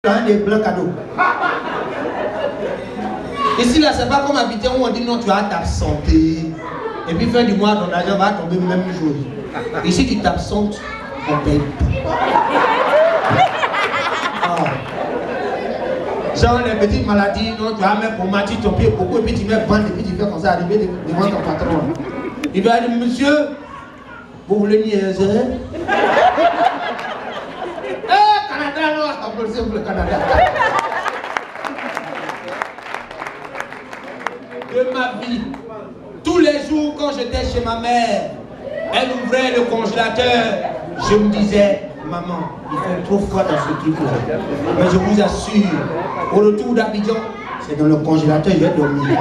Un des blancs cadeaux. Ici, là, c'est pas comme habiter où on dit non, tu vas t'absenter. Et puis, fin du mois, ton argent va tomber même jour. Ici, tu t'absentes, on paye. Oh. Genre, les petites maladies, non, tu vas mettre pour mater ton pied beaucoup, et puis tu mets bande, et puis tu fais comme ça, arriver devant ton patron. Il va dire, monsieur, vous voulez niaiser? Canada, non, c'est pour le Canada. De ma vie, tous les jours quand j'étais chez ma mère, elle ouvrait le congélateur, je me disais, maman, il fait trop froid dans ce truc-là. Mais je vous assure, au retour d'Abidjan, c'est dans le congélateur, je vais dormir.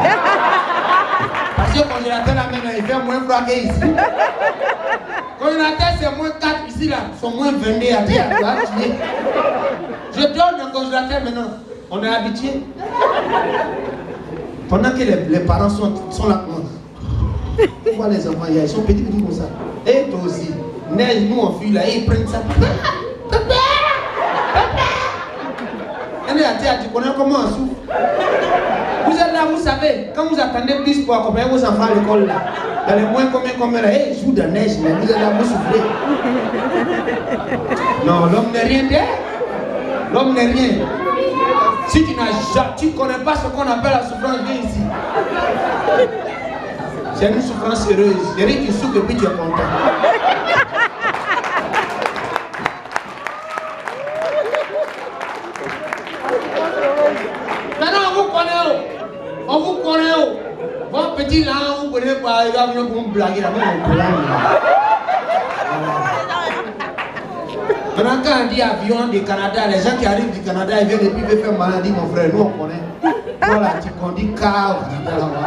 Parce que le congélateur là même, il fait moins froid qu'ici. Le congélateur c'est moins 4 ici là, sont moins 22 à dire. Je dors dans le congélateur maintenant, on est habitué. Pendant que les parents sont là, on voit les enfants, ils sont petits comme ça. Et toi aussi, neige, nous on fuit là, et ils prennent ça. Papa! Tu connais comment on souffre? Vous êtes là, vous savez, quand vous attendez plus pour accompagner vos enfants à l'école là, dans les moins combien là, ils jouent de neige, mais vous êtes là, vous souffrez. Non, l'homme n'est rien d'air. L'homme n'est rien. Si tu ne connais pas ce qu'on appelle la souffrance, viens ici. C'est une souffrance heureuse. C'est rien qui souffre et puis tu es content. Maintenant on vous connaît. On vous connaît. Bon petit là, vous ne connaissez pas, il va venir pour me blaguer là, même on blague. Maintenant, quand on dit avion du Canada, les gens qui arrivent du Canada, ils viennent et puis ils faire maladie, mon frère, nous on connaît. Voilà, tu conduis car au Canada là-bas.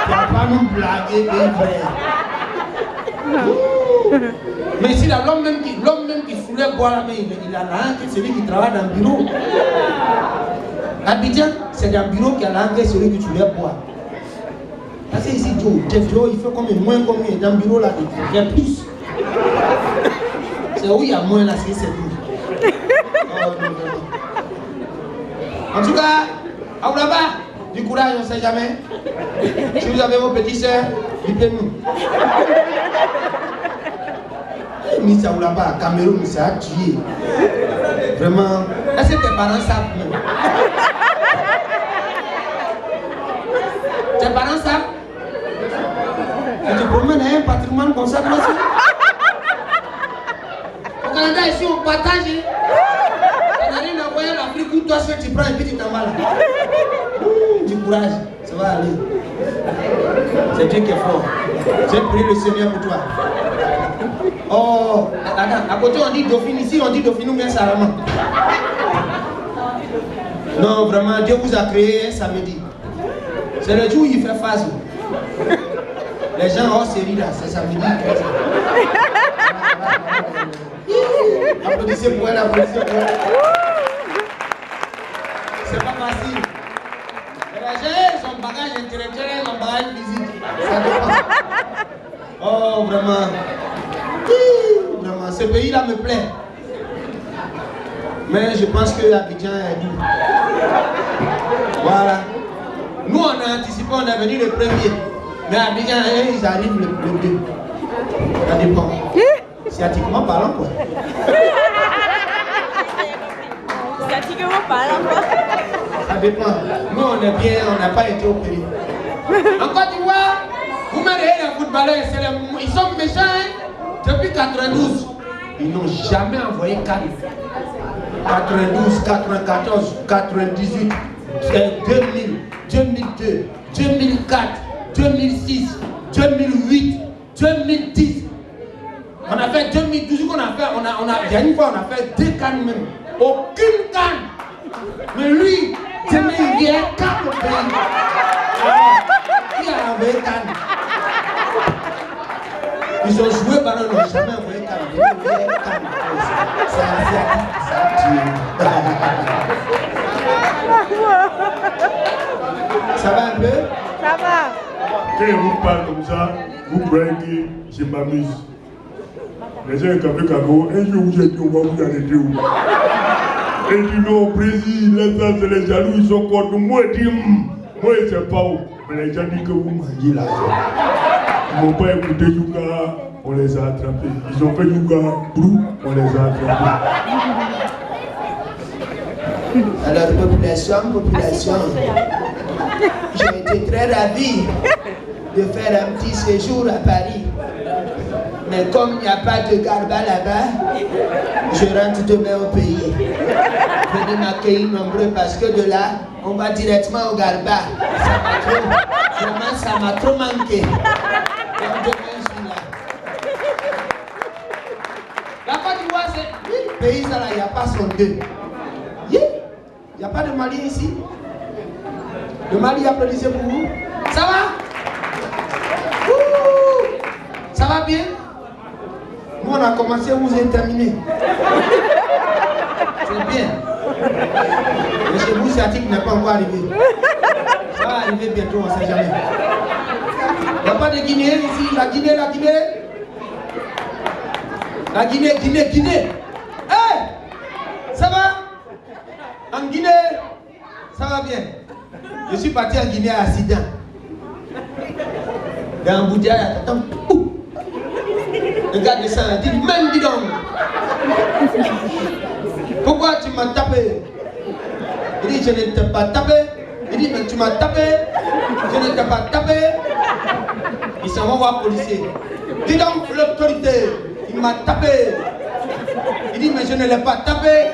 Tu ne vas pas nous blaguer, bien vrai. Mais ici, l'homme même qui voulait boire la main, il a la hanque, c'est celui qui travaille dans le bureau. Abidjan, c'est dans le bureau qui a la hanque, celui que tu voulais boire. Parce que ici, Joe, il fait combien, moins combien, dans le bureau là, il fait plus. C'est où il y a moins là, c'est tout. Oh, non. En tout cas, à vous là-bas, du courage, on ne sait jamais. Si vous avez vos petits soeurs, dites-nous. Miss Aoulaba, Cameroun, c'est à tuer. Vraiment. Est-ce que tes parents savent même? Tes parents savent? Tu te promènes un patrimoine comme ça, toi aussi? Au Canada, ici, on partage. On n'a rien à voir à l'Afrique où toi seul tu prends et puis tu t'en vas là. Du courage, ça va aller. C'est Dieu qui est fort. J'ai prié le Seigneur pour toi. Oh, à côté on dit Dauphine, ici on dit Dauphine ou bien Salama. Non, vraiment, Dieu vous a créé un samedi. C'est le jour où il fait phase. Les gens hors série là, c'est samedi. Applaudissez pour elle, applaudissez pour elle. C'est pas facile. Les gens, son bagage intellectuel, son bagage physique. Ça dépend. Oh, vraiment. Vraiment, ce pays-là me plaît. Mais je pense que Abidjan est doux. Voilà. Nous, on a anticipé, on est venu le premier. Mais Abidjan, ils arrivent le 2. Ça dépend. Scientifiquement parlant, quoi. Scientifiquement parlant, quoi. Ça dépend. Nous, on est bien, on n'a pas été opérés. En Côte d'Ivoire, vous m'avez les footballeurs, ils sont méchants, hein? Depuis 92. Ils n'ont jamais envoyé 4. 92, 94, 98, 2000, 2002, 2004, 2006, 2008, 2010. On a fait 2012 qu'on a fait, il y a une fois on a fait 2 cannes même. Aucune canne. Mais lui, il vient 4 au pays. Qui a envoyé canne? Ils ont joué par eux, ils n'ont jamais envoyé canne. C'est asiatique, ça tue. Ça va un peu? Ça va. Quand vous parlez comme ça, vous croyez que je m'amuse. Les gens qui ont fait Cago, un jour où j'ai dit on va vous arrêter où? Et dit non, Brésil, là, c'est les jaloux, ils sont contre moi. Il dit, moi, je ne sais pas où. Mais les gens disent que vous mangez l'argent. Ils n'ont pas écouté Yuka, on les a attrapés. Ils ont fait Yuka, Brou, on les a attrapés. Alors, population, j'ai été très ravi de faire un petit séjour à Paris. Mais comme il n'y a pas de Garba là-bas, je rentre demain au pays. Venez m'accueillir nombreux parce que de là, on va directement au Garba. Ça m'a trop manqué. Donc demain, je suis là. La Côte d'Ivoire, c'est le pays, ça là, il n'y a pas son deux. Il n'y a pas de Mali ici. Le Mali, applaudissez pour vous. Ça va? Ouh. Ça va bien? Nous, on a commencé, vous avez terminé. C'est bien. Mais chez vous, sciatique n'est pas encore arrivé. Ça va arriver bientôt, on ne sait jamais. Il n'y a pas de Guinée ici. La Guinée. La Guinée. Hey! Ça va? En Guinée, ça va bien. Je suis parti en Guinée à accident. Dans Boudia, attends. Le gars descend, il dit, même dis donc. Pourquoi tu m'as tapé? Il dit, je ne t'ai pas tapé. Il dit, mais tu m'as tapé. Je ne t'ai pas tapé. Il s'en va voir le policier. Dis donc, l'autorité, il m'a tapé. Il dit, mais je ne l'ai pas tapé.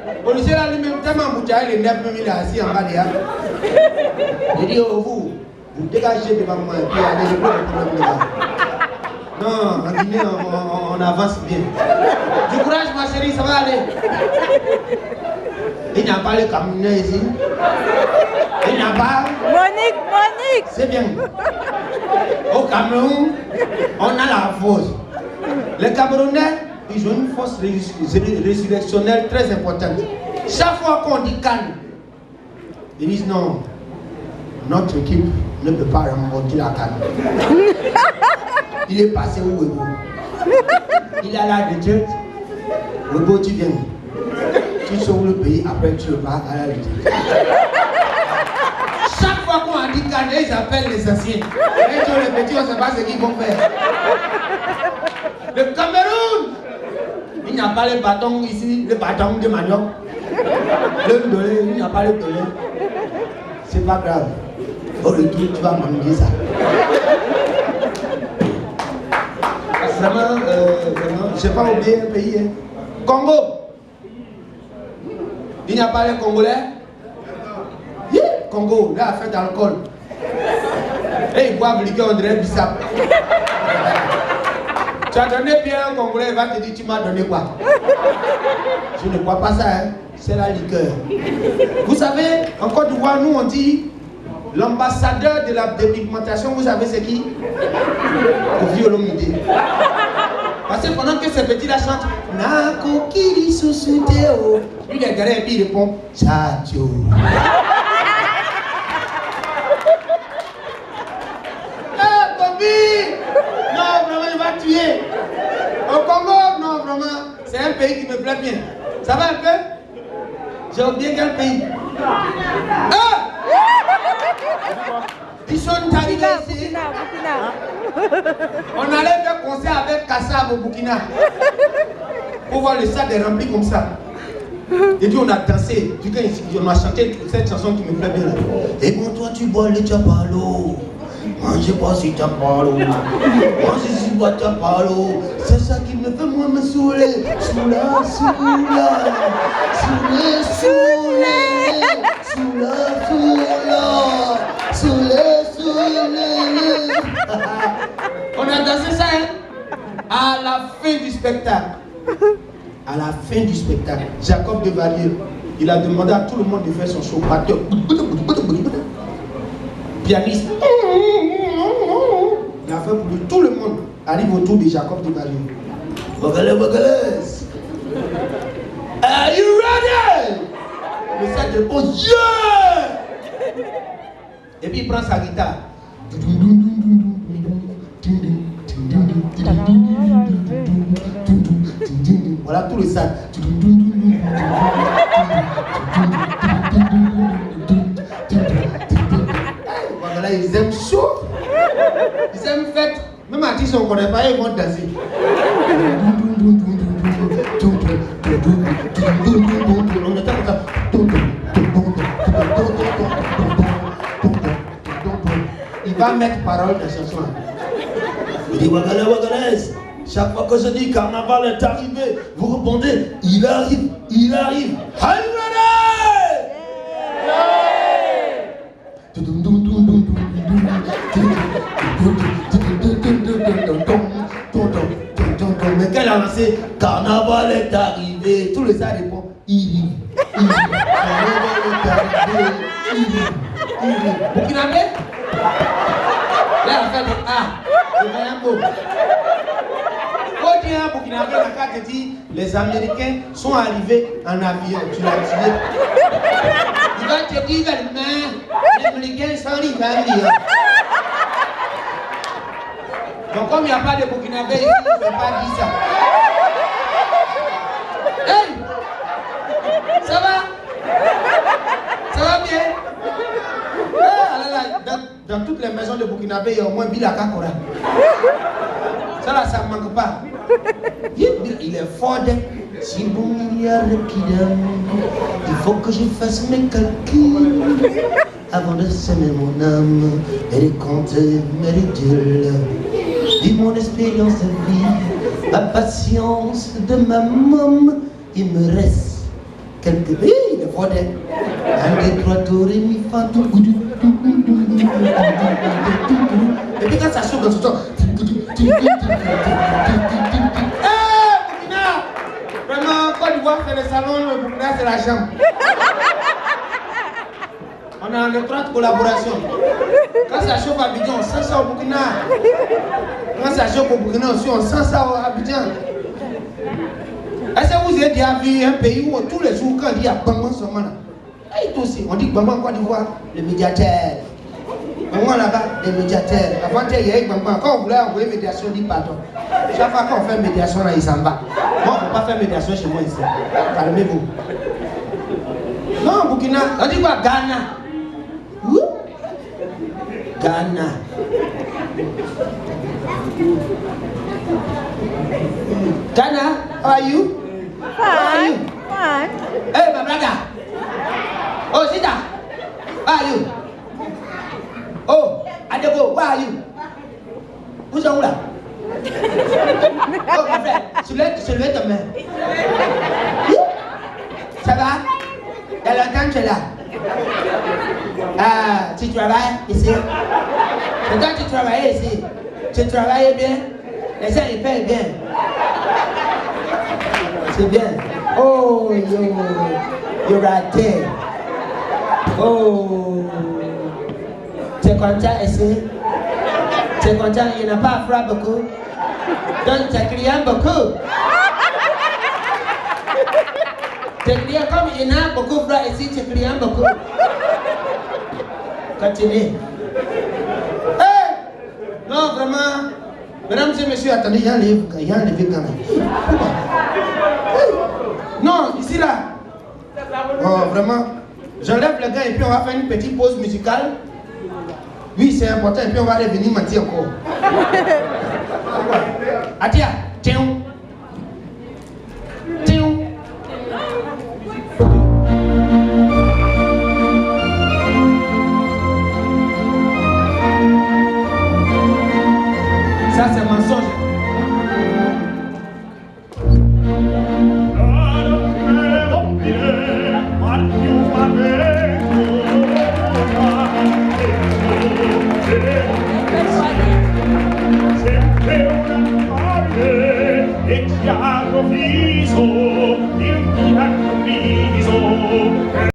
Le policier là lui-même tellement bouteille, les nerfs même il est assis en bas derrière. Il dit, oh vous dégagez devant moi et puis allez, je peux le problème là. Non, en Guinée, on avance bien. Du courage, ma chérie, ça va aller. Il n'y a pas le Camerounais ici. Il n'y a pas. Monique. C'est bien. Au Cameroun, on a la force. Les Camerounais, ils ont une force résurrectionnelle très importante. Chaque fois qu'on dit calme, ils disent non, notre équipe ne peut pas remonter la calme. Il est passé où Webo? Il est à la retraite. Webo, tu viens. Tu sauves le pays, après tu repars à la retraite. Chaque fois qu'on a dit calme, ils appellent les anciens. Et tous les petits, on ne sait pas ce qu'ils vont faire. Le Cameroun, il n'y a pas le bâton ici, le bâton de manioc. Le dolé, il n'y a pas le dolé. C'est pas grave. Au retour, tu vas manger ça. Vraiment, je n'ai pas oublié un pays. Hein. Congo. Il n'y a pas les Congolais. Yeah. Congo, là, fait d'alcool. Et ils boivent liqueur, on dirait bissap. Tu as donné bien un Congolais, il va te dire, tu m'as donné quoi? Je ne crois pas ça, hein. C'est la liqueur. Vous savez, en Côte d'Ivoire, nous on dit, l'ambassadeur de la dépigmentation, vous savez c'est qui? Kofi Olomide. Parce que pendant que ces petits-là chantent, Nako Kiri Susuteo, lui il est derrière et puis il répond, Tchatcho. Eh, Kofi! Non, vraiment, il va tuer. Au Congo, non, vraiment, c'est un pays qui me plaît bien. Ça va un peu? J'ai oublié quel pays. Ah! Ils sont arrivés ici. On allait faire concert avec Kassab au Burkina. Pour voir le stade est rempli comme ça. Et puis on a dansé. Du coup, on a chanté cette chanson qui me plaît bien. Et bon, toi, tu bois le tchapalo. Moi, je bois si tchapalo. Moi, je bois tchapalo. C'est ça qui me fait moi me saouler. On a dansé ça, hein? À la fin du spectacle. À la fin du spectacle, Jacob Devalier, il a demandé à tout le monde de faire son show. Batteur, pianiste. Il a fait pour lui. Tout le monde arrive autour de Jacob Devalier. Are you ready? Le sac de pause, yeah! Et puis il prend sa guitare. Voilà tout le sac. Voilà, ils aiment chaud. Ils aiment fête. Même artistes, on ne connaît pas, ils vont danser. On était comme ça. Il va mettre parole dans la chanson. Il dit Wagala Wagalaise. Chaque fois que je dis carnaval est arrivé, vous répondez il arrive, il arrive. Are you ready? Mais qu'elle a lancé carnaval est arrivé, tout le ça répond il carnaval est arrivé, il Burkinabé? Là, elle fait des A, le Mayambo. Quand tu es un Burkinabé, la carte dit les Américains sont arrivés en avion, tu l'as tué. Il va te dire, les Américains sont arrivés en avion. Donc, comme il n'y a pas de Burkinabé ici, il ne faut pas dire ça. Hey! Ça va? Ça va bien? Dans toutes les maisons de Burkinabé, il y a au moins Bilaka Kora. Ça là, ça ne manque pas. Il est fort. Si bon milliard qui il faut que je fasse mes calculs avant de semer mon âme et de compter mes ridules. Vu mon expérience de vie, ma patience de ma môme, il me reste quelques... Il est fort. Un, deux, trois, do, ré, mi, fa, do, do. Et puis quand ça chauffe dans ce temps, vraiment, Côte d'Ivoire fait le salon, le Burkina c'est la chambre. On a en étroite collaboration. Quand ça chauffe à Abidjan, on sent ça au Burkina. Quand ça chauffe au Burkina aussi, on sent ça à Abidjan. Est-ce que vous avez déjà vu un pays où tous les jours, quand il y a Bamban seulement là, aussi, on dit que Bamban en Côte d'Ivoire, le médiateur. Bamban là-bas, le médiateur. Avant, il y a eu Bamban. Quand on voulait envoyer médiation, on dit pardon. Chaque fois qu'on fait médiation, là, il s'en va. Moi, on ne peut pas faire médiation chez moi ici. Calmez-vous. Non, Burkina, on dit quoi? Ghana. Où? Ghana. Ghana, how are you? Fine. Fine. Hey, my brother. Oh, Sita, where are you? Oh, Adego, where are you? Who's on là? Oh, my friend, soulève ta main. Ça va? Il y a longtemps que tu es là. Ah, tu travailles ici? Et quand tu travaillais ici, tu travaillais bien? Les gens, ils payent bien. C'est bien. Oh, you're raté. Oh, tu es content ici? Tu es content? Il n'y en a pas à faire beaucoup. Donc, tu es client beaucoup. Tu es client comme il y en a beaucoup frères ici, tu es client beaucoup. Continue. Hey! Non, vraiment. Mesdames et messieurs, attendez, il y a un livre quand même. Non, ici là. Oh, vraiment. J'enlève le gars et puis on va faire une petite pause musicale. Oui, c'est important et puis on va revenir mentir encore. Atia, tiens. Tiens. Ça c'est mensonge. Viso